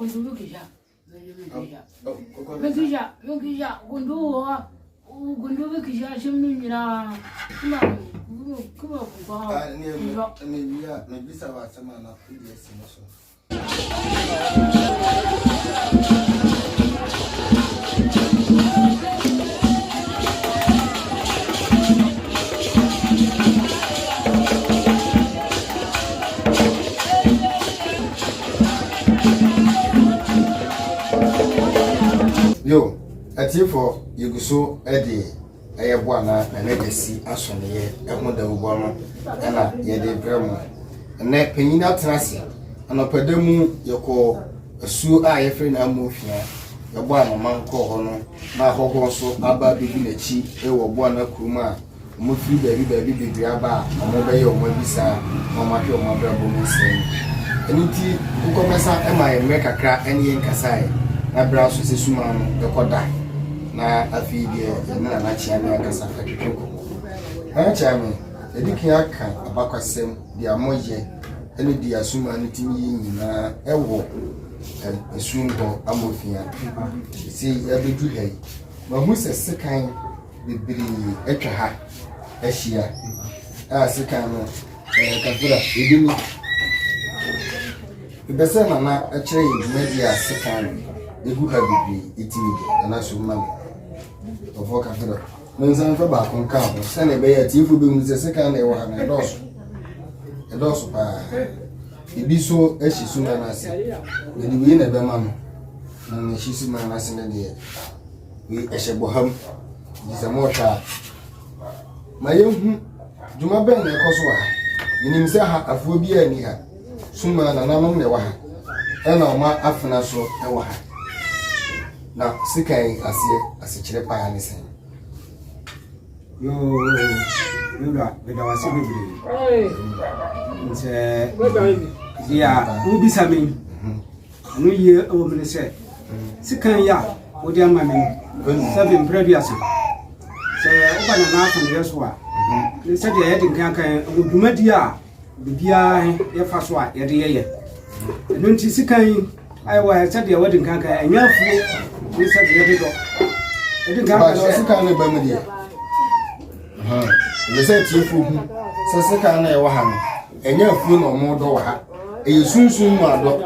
kundulukisha. Lukisha kunduwa. Kundulukisha shimnira. Kuma kwa. Ne bisa wa sama na kudi esimoso. Yo, atifo yeguso ede ayebo na anagasi asoneye ehun da ugbo no na ye de bremo na panyin atrase anopadamu yeko Asuo a yefre na Amoofia yebo anoman ko ho no na hoho so aba bibi nachi ewo bo na kuruma mo firi baabi bibi aba mo be ye o mo bisa mo ma hwe o mo bra bo mo sen eniti ukomesa ema ye mekakra ene ye nkasai abra so se suma no ekoda na afi die na Kyeame akasa atwetweko Kyeame ediki aka abakwasem di amoye ene di asuma no timi nyina ewo esungo Amoofia si abedu hai ma hu se sekan bibiri etwa ha ahia sekan no kafura edini ibese na akire media sekan egu ha bibiri etimi na so ma ofo kafura nzan fa ba kon ka ho se na be ya tifu be mu se sekan na e wa na edoso pa ibiso eshisuna nase eniwe na be ma no na eshisuna nase na de we eheboham disamota mayehu djuma ben na ekoso ha yinim se ha afuo bi ani ha suma na nanom ne wa ha ena oma afena so e wa ha na sikai asikire pa ani sen yo beda wasi bibiri nse ya ubisa mi anu ye o mi se sikan ya odi ama mi seven previous se oba na afan yeso a se de yedin kan odumadi a bibia ye fa so a yede ye enu nti sikan ai wa se de wadin kan anyafu ni se de yede do edin kan sikan ne ba mu de lese tifu seseka na ye wa ha no enya afuo no mo do wa ha eyesunsun mu ado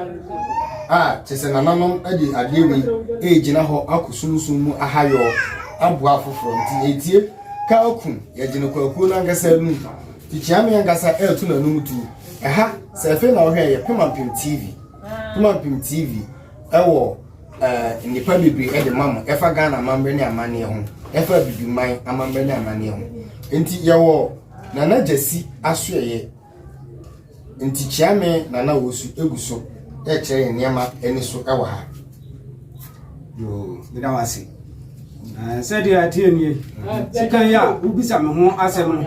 chese nananom ade adewe ejina ho akosunsun mu ahayo abu afoforo nti etie ka akun ye gine kwakuo na ngasa nu ti Kyeame ngasa etu na numtu eha sefe na ohwe ye Pemampim TV ewo nipa bibiri ede mama efa Ghana mambe ni amane ho efa bibiman amambe ni amane ho enti yawo nana jasi asoye enti Kyeame nana Owusu eguso e kire niema eni so ewa ha yo bida wase sadia atienie sikan ya ubisa me ho asem no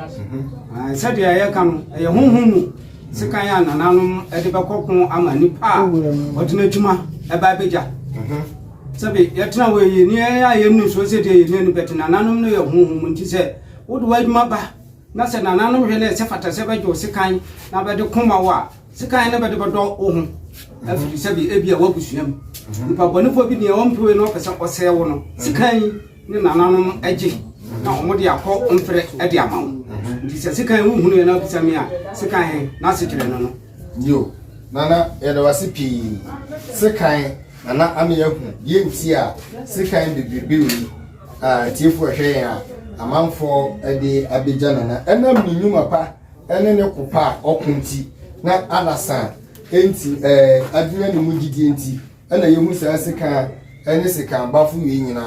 sadia ya kan ye honhom sikan ya nananom ede bekokon amani pa odina djuma e ba beja sabe yetna we ye ni ya ye nu so sadia ye ni betina nananom no ye honhom nti se wodu waduma ba na se nananom hwe na se fata se bejo sikan na bede koma wa sikan na bede bedo ohun afiri sabe ebia wabusuam nipa bonifo bi ne wompewe no pese ose wo no sikan ni nananom age na omode akọ mfre ade amawo nti se sikan hu hunu na bisami a sikan na sekire no yo nana yede wase pi sikan nana ameyahu ye nti a sikan bibibiwi tifu hwe ya amanfo ade abeja nana enam ninyuma pa ene ne kopa okunti na alasa enti adua ne mugidi enti ena yemu sa sika ene sika bafu ye nyina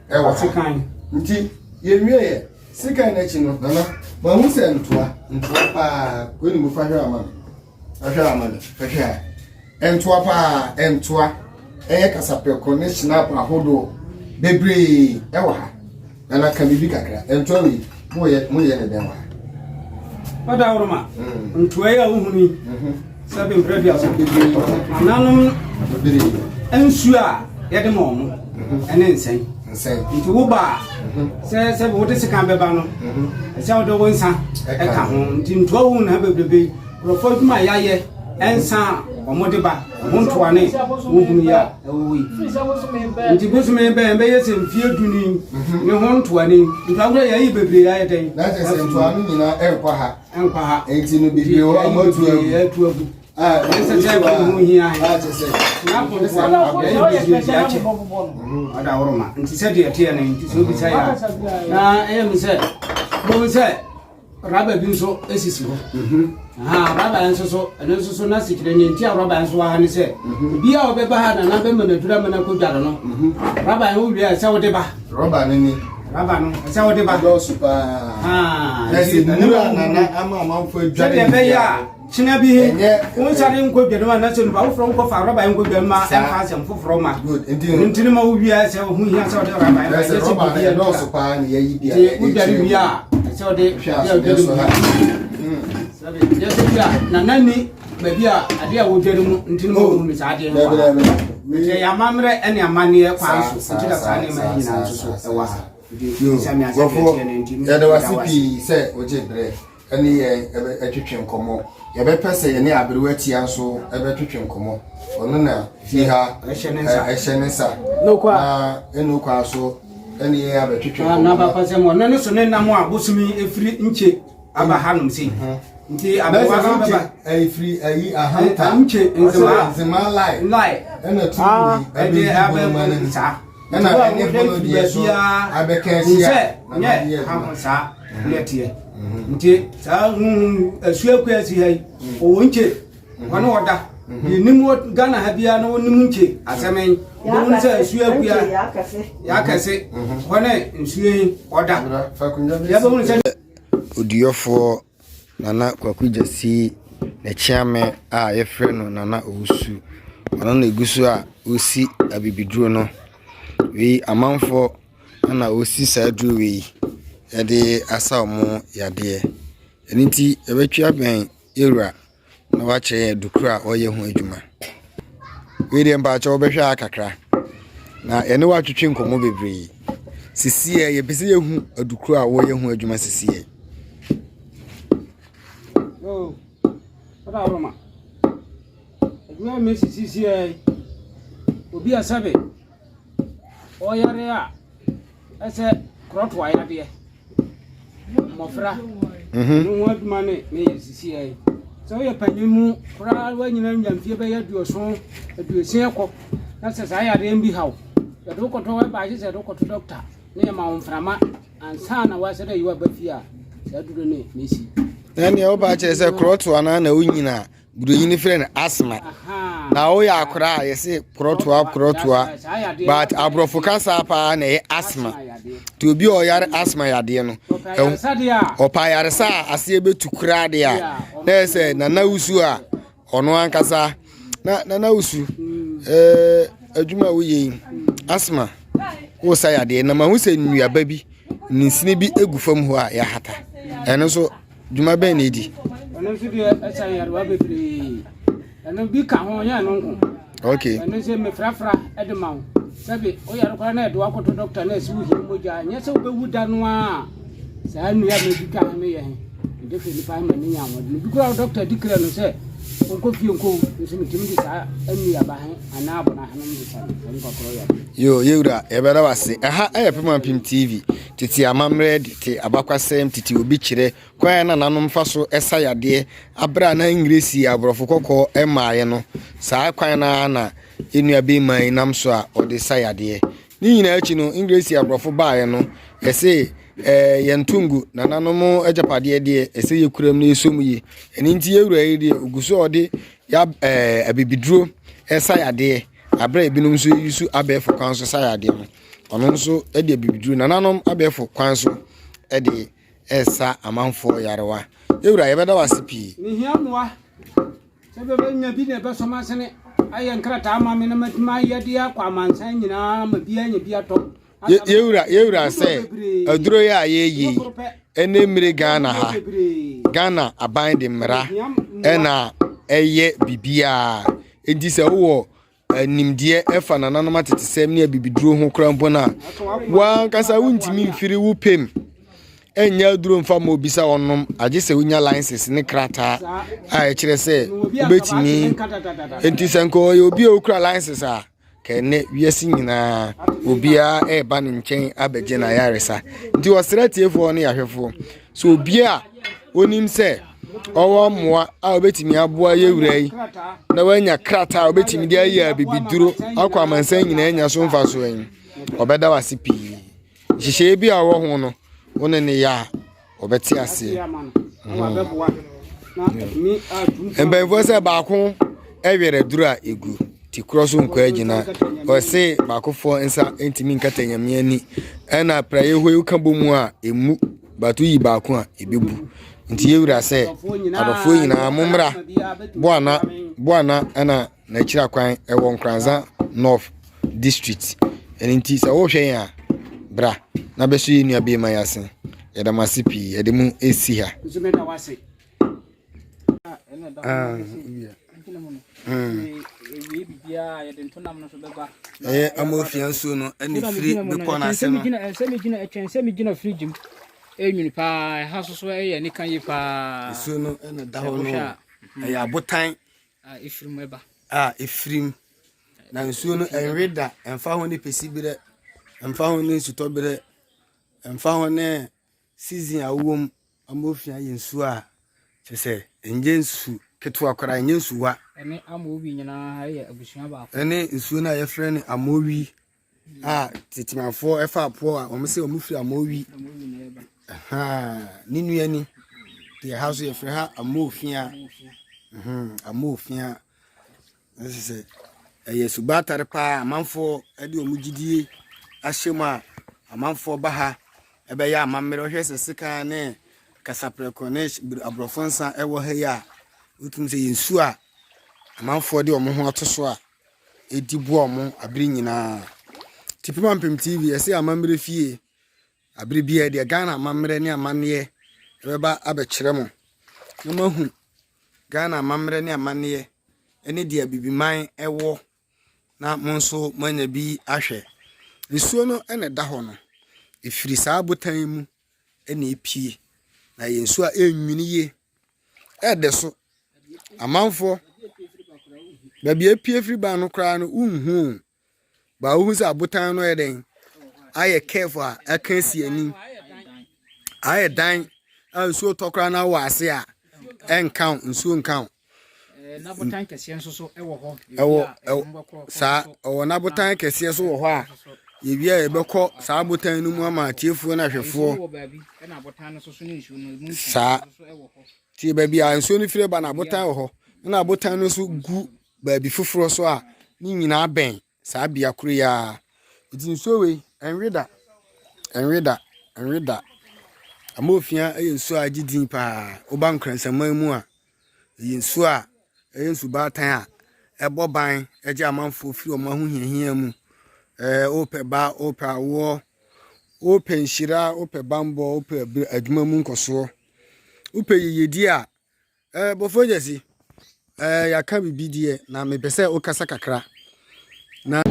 ewa sikan nti yewie sika na chi no nana ba hu se ntoa pa ko ni mu fa hwa ama hwa entoa pa entoa kasape connection up ahodo bebre ewa ha nana kan bibi kakra entoa wi mo ye ne den wa Adurowura ntoa ya uhuni seven previous nanom bebre ensu a yede mo mo ene nsen nti wo ba se wo de sikan beba no se wo de wonsa e ka ho nti ntoa wu na bebrebe profo duma yaye ensa omodeba hontoane wohunu ya ewi nti bosume be yese mfie duni ne hontoane ntagura ya yi bebre ya den na je se ntoano nyina enkwa ha enti no bebre o amatu agu ese je ba hu hia je se na bo ya che ada woroma nti se de tie ne nti so bi sai ya na mi se bo se raba bi nso esisi ho raba nso so na sikire ni ntia raba nso wa ne se bia obeba ha na be manadura mana ko dware no raba ho wi se wo de ba raba ni raba no se wo de ba do super esi nura na ama fo dware de be ya china bi he won sare nko dware ma na se no ba wo fro nko fa raba nko dware ma en ka se mfoforo ma good ntini ma wo wi se ho hia se wo de raba en se raba na do super ni yi bia wo dware wi a se wo de na nani baby a ade a wodware mu ntini mo mu sa ade no je ya mamre ene amane kwa so ntida sa ne ma hina so ewa ha ya da wasipi se oje bre ene ye etwetwe nkomo ye be pese ye ne abrewa tia so ebe twetwe nkomo ono na fi ha ehyenensa no kwa na eno kwa so ene ye abetwetwe nkomo na ba pase mo no so ne na mo abosumi efiri nche aba hanum sei nti abawa baba free ahanta nche nzema lie ena tu ebe abe sa ena ene bolo die so abekensia nye hamsa letie nti sa Asuo Akua si hai o nche wana oda nimu Ghana ha bia no nimu nche asemen bo sa Asuo Akua ya kase wana nsuo oda ya bo nse Odiofo Nana Kwakujasi na Kyeame a yefre no Nana Owusu ono na egusu a osi abibiduro no wi amanfo na osi sadru wi yade asa omo yade eniti ebetwa ben ewura na wache dukura oye ho adwuma wi de mba cha obehwa akakra na ene watwetwe nkomo bebre sisiye ye bese yehu adukura oye ho adwuma sisiye Adurowura adwuma me sisi obi asabe oyare a ese kroto ayade mofra no adwuma ne me sisi so ye panyimu kura wanyina nyamfie be ya duoso aduosin ekọ na se sa ayade mbi hawo ya do koto wa ba je se do koto doctor ne ma wonframa ansa na wa se da yiwa bafia ya duro ne mesi Nani oba che se kroto ana na unyina budoyini friend asma na o ya akra ye se kroto but abrofo kasa pa na ye asma to obi o yare asma yade no o pa yare sa ase ebetukura de a na se Nana Owusu a ono ankasa na Nana Owusu adwuma wo ye asma wo sa yade na ma hu se nnuaba bi ninsini bi egufam ho a ya hata eno so dwuma ben na edi ono so de asa yarwa bebre eno bi ka ho ya no nko okay eno se me frafra edema wo sabe o yaro kwa na edo akoto doctor na esi wuhi moja nya se obewu da no a sa anu ya me bi ka me ye de fe ni pa ma ni nya mo bi ko doctor dikra no se onko fi onko nso mitimi di sa anu ya ba han ana abona han mi sa onko kro ya yo yewura ebera wase aha ayepema pim TV titi amamred titi abakwasem titi obi kire kwan na nanom faso esa yade abra na ingresi abrofo kokko emaaye no saa kwan na enua be man nam so a ode sayade ni nyina achi no ingresi abrofo baaye no ese yentungu na nanom ajapade de ese yekuram na esom yi eni nti yewura yi de oguso ode ya abibiduro esa yade abra ebinum so yusu abefo kwan so sayade no ono nso e de abibiduro na nanom abefo kwan so e de esa amanfo yarewa yewura yebeda wasipi ni hiamwa sebe nya bi ne be so masene ayen krata ama me na matma yade akwa mansan nyina ma bia nya bia to yewura se aduro ya yeyi ene mire Ghana ha Ghana aban de mra ena eye bibia edi se wo nimdie efa na nanom atete sem ne bibiduro ho krampo na wa kasa wuntimi mfiri wo pem enya duro mfa mo bisa wonom age se unya license ne krata a kire se obetimi enti sanko ye obi okura license a kene wiase nyina obia ba ne nchen abeje na yaresa nti osratiefo ne yahwefo so obia onim se owo moa a obetimi aboa yewurai na wanya krata obetimi dia ya bibiduro akwa mansan nyina enya so mfa so en obeda wase pi hihye bi a wo ho no wona ne ya obeti ase embenfo se baako ewere duru a egu ti cross nkwa agina o se baako fo nsa entimi nkatanyame ani ena praye hoye ka bomu a emu batu yi baako a ebebu nti yewura se abafo nyina momra boana ana na kira kwan ewo nkranza north district enti se wo hwe ya bra na beso yi nua be ma yase yeda masipi yede mu esi ha Amoofia nso no ani free be kona se no se me gina fridge mu enwini pa ha so so eye ni kan yi pa so no ena da ho no ya botan ifrim eba ifrim na nsuo no enreda emfa ho ne pesi bire emfa ho ne suto bire emfa ho ne season awom Amoofia yensu a se enje nsu keto akora enje nsuwa ene amowi nyina ye abusua ba ene nsuo na ye frɛ ne amowi titimafo efa apo a omse omufri amowi ninu yani the house ye frɛ ha Amoofia Amoofia se yesu batare pa amanfo ade omugidie ahyem a amanfo ba ha ebe ya amammere ohwe seseka ne kasapreko ne abrofonsa ewo ha ya utum se yensu a amanfo de omo ho atoso a edibu omo abiri nyina tipima mpem tv ese amammere fie abiri bia de Ghana amammere ne amanne ebeba abekire mo no mahu Ghana amammere ne amanne ene dia bibiman ewo na monso manya bi ahwe nsuo no ene da ho no efiri saa botan mu ene epie na yensu a enwini ye ede so amanfo babi epie firi ba no kra no unhu ba uhu sa botan no eden aye careful a aka si ani aye dan nsuo tokra na wase a enkan nsuo nkan na botan kese nso so ewo ho sa o na botan kese so wo ho a yebia ebekọ saa botan no mu ama tiefo na hwefo na botan no so so nsuo no sa ti baby a nsuo no fire ba na botan wo ho na botan no so gu baby foforo so a ni nyina ben saa bia kuro ya iti nsuo we enweda Amoofia nsuo a gidin pa oba nkransaman mu a nsuo a nsu batan a ebo ban eje amanfo firi o ma ho hiahia mu ope ba ope awo ope nshira ope bambo ope adwuma mu nkoso ope yeyedi a bofo jesi ya ka bibidie na mepese okasa kakra na